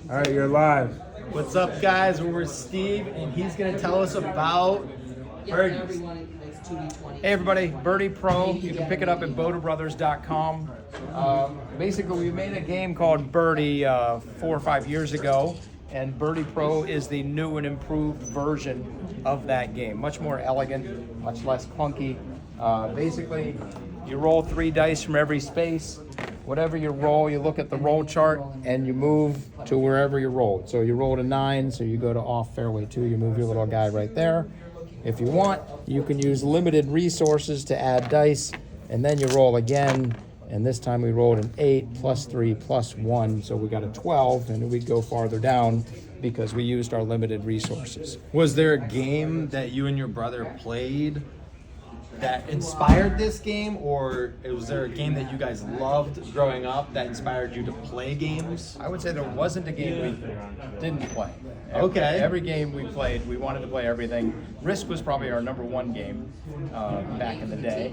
All right, you're live. What's up, guys? We're with Steve, and he's going to tell us about birdies. Hey everybody, Birdie Pro. You can pick it up at BodaBrothers.com. Basically, we made a game called Birdie 4 or 5 years ago, and Birdie Pro is the new and improved version of that game. Much more elegant, much less clunky. Basically, you roll 3 dice from every space. Whatever you roll, you look at the roll chart and you move to wherever you rolled. So you rolled a 9, so you go to off fairway 2. You move your little guy right there. If you want, you can use limited resources to add dice, and then you roll again. And this time we rolled an 8 plus 3 plus 1, so we got a 12, and we go farther down because we used our limited resources. Was there a game that you and your brother played that inspired this game, or was there a game that you guys loved growing up that inspired you to play games? I would say there wasn't a game we didn't play. Every game we played, we wanted to play everything. Risk was probably our #1 game back in the day.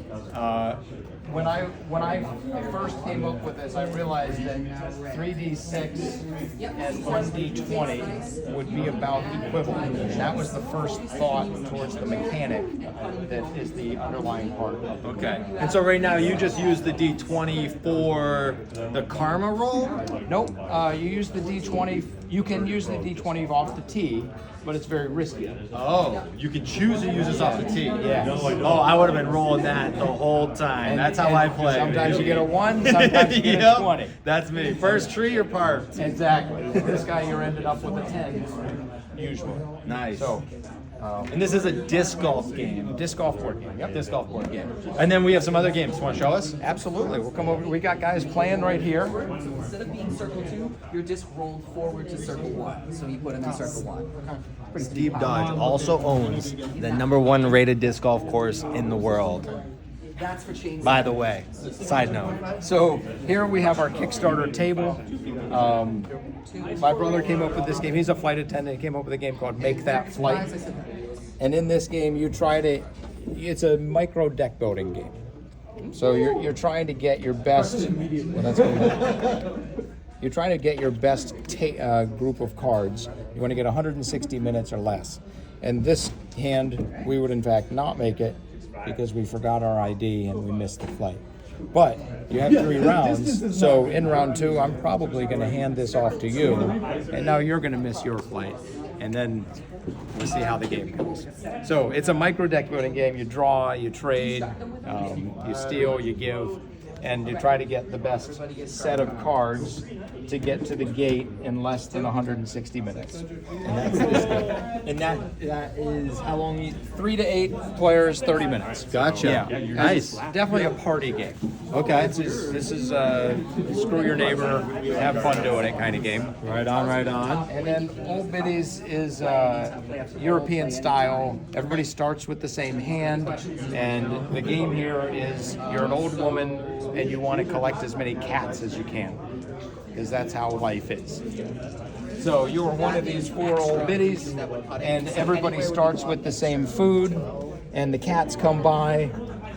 When I first came up with this, I realized that 3D6 and 1D20 would be about equivalent. And that was the first thought towards the mechanic that is the underlying part of it. Okay. And so right now you just use the D20 for the karma roll? Nope. You use the D20. You can use the D20 off the tee, but it's very risky. Oh, you can choose to use this off the tee. Yeah. Oh, I would have been rolling that the whole time. That's how I play. Sometimes you get a 1, sometimes you get a 20. That's me. First tree or par? Exactly. This guy, you're ended up with a 10, usually. Nice. So, and this is a disc golf game. disc golf board game. Yep. Disc golf board game. And then we have some other games. Want to show us? Absolutely. We'll come over. We got guys playing right here. Instead of being circle 2, your disc rolled forward to circle 1. So you put him in circle 1. Steve Dodge also owns the #1 rated disc golf course in the world. That's for chains. By the way, side note. So here we have our Kickstarter table. My brother came up with this game. He's a flight attendant. He came up with a game called Make That Flight. And in this game, you try to. It's a micro deck building game. So you're trying to get your best. Well, that's good. You're trying to get your best group of cards. You want to get 160 minutes or less. And this hand, we would in fact not make it because we forgot our ID and we missed the flight. But you have 3 rounds, so in round 2, I'm probably going to hand this off to you, and now you're going to miss your flight, and then we'll see how the game goes. So it's a micro deck building game. You draw, you trade, you steal, you give, and you try to get the best set of cards to get to the gate in less than 160 minutes. And that's this game. And that is how long? 3 to 8 players, 30 minutes. Gotcha. Yeah. Nice. Definitely a party game. Okay. This is screw your neighbor, have fun doing it kind of game. Right on, right on. And then Old Biddies is European style. Everybody starts with the same hand, and the game here is you're an old woman and you want to collect as many cats as you can, because that's how life is. So you're one of these 4 old biddies, and everybody starts with the same food, and the cats come by,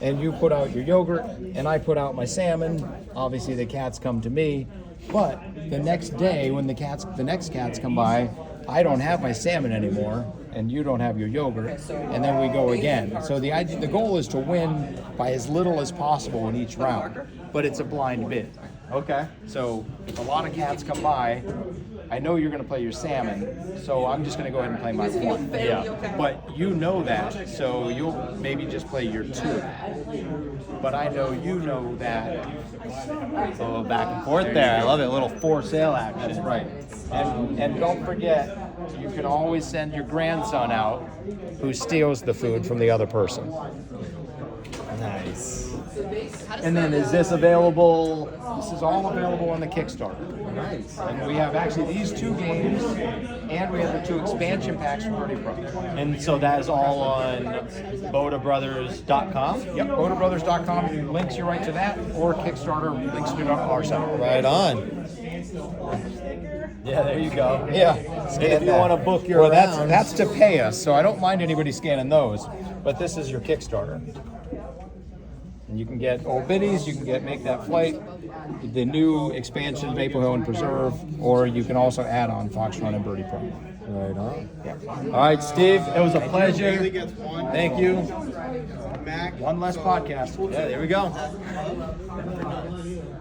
and you put out your yogurt, and I put out my salmon. Obviously, the cats come to me, but the next day when the next cats come by, I don't have my salmon anymore, and you don't have your yogurt, and then we go again. So the goal is to win by as little as possible in each round, but it's a blind bid. Okay. So if a lot of cats come by, I know you're going to play your salmon, so I'm just going to go ahead and play my 1. Yeah. But you know that, so you'll maybe just play your 2. But I know you know that. A little back and forth there. I love it. A little for sale action. That's right. And don't forget, you can always send your grandson out who steals the food from the other person. Nice. And then is this available? This is all available on the Kickstarter. Nice. And we have actually these 2 games, and we have the 2 expansion packs from Birdie Pro. And so that is all on BodaBrothers.com? Yep, BodaBrothers.com links you right to that, or Kickstarter links you to our site. Right on. Yeah, there you go. Yeah. And if you want to book your rounds, that's to pay us, so I don't mind anybody scanning those, but this is your Kickstarter. And you can get Old Biddies, you can get Make That Flight, the new expansion Maple Hill and Preserve, or you can also add on Fox Run and Birdie Pro. Right on. Yeah. All right, Steve, it was a pleasure. Haley gets one. Thank you. Mac. One less podcast. Yeah, there we go.